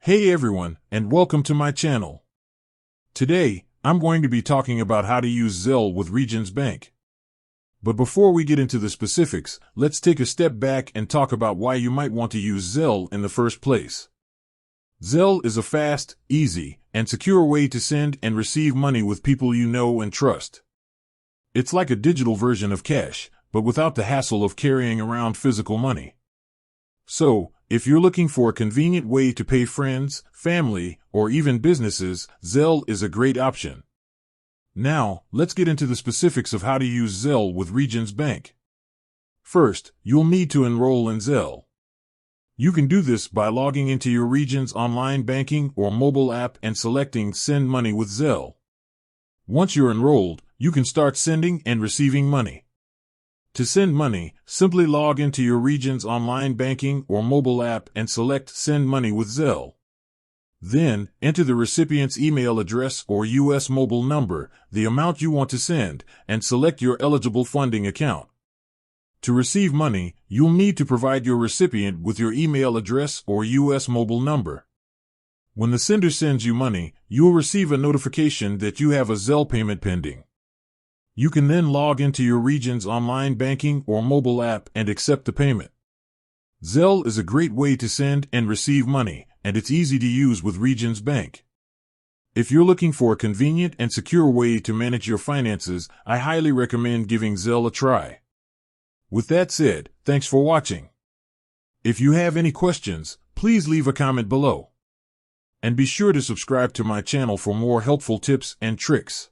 Hey everyone, and welcome to my channel. Today, I'm going to be talking about how to use Zelle with Regions Bank. But before we get into the specifics, let's take a step back and talk about why you might want to use Zelle in the first place. Zelle is a fast, easy, and secure way to send and receive money with people you know and trust. It's like a digital version of cash, but without the hassle of carrying around physical money. So, if you're looking for a convenient way to pay friends, family, or even businesses, Zelle is a great option. Now, let's get into the specifics of how to use Zelle with Regions Bank. First, you'll need to enroll in Zelle. You can do this by logging into your Regions online banking or mobile app and selecting Send Money with Zelle. Once you're enrolled, you can start sending and receiving money. To send money, simply log into your Regions online banking or mobile app and select Send Money with Zelle. Then, enter the recipient's email address or U.S. mobile number, the amount you want to send, and select your eligible funding account. To receive money, you'll need to provide your recipient with your email address or U.S. mobile number. When the sender sends you money, you'll receive a notification that you have a Zelle payment pending. You can then log into your Regions online banking or mobile app and accept the payment. Zelle is a great way to send and receive money, and it's easy to use with Regions Bank. If you're looking for a convenient and secure way to manage your finances, I highly recommend giving Zelle a try. With that said, thanks for watching. If you have any questions, please leave a comment below. And be sure to subscribe to my channel for more helpful tips and tricks.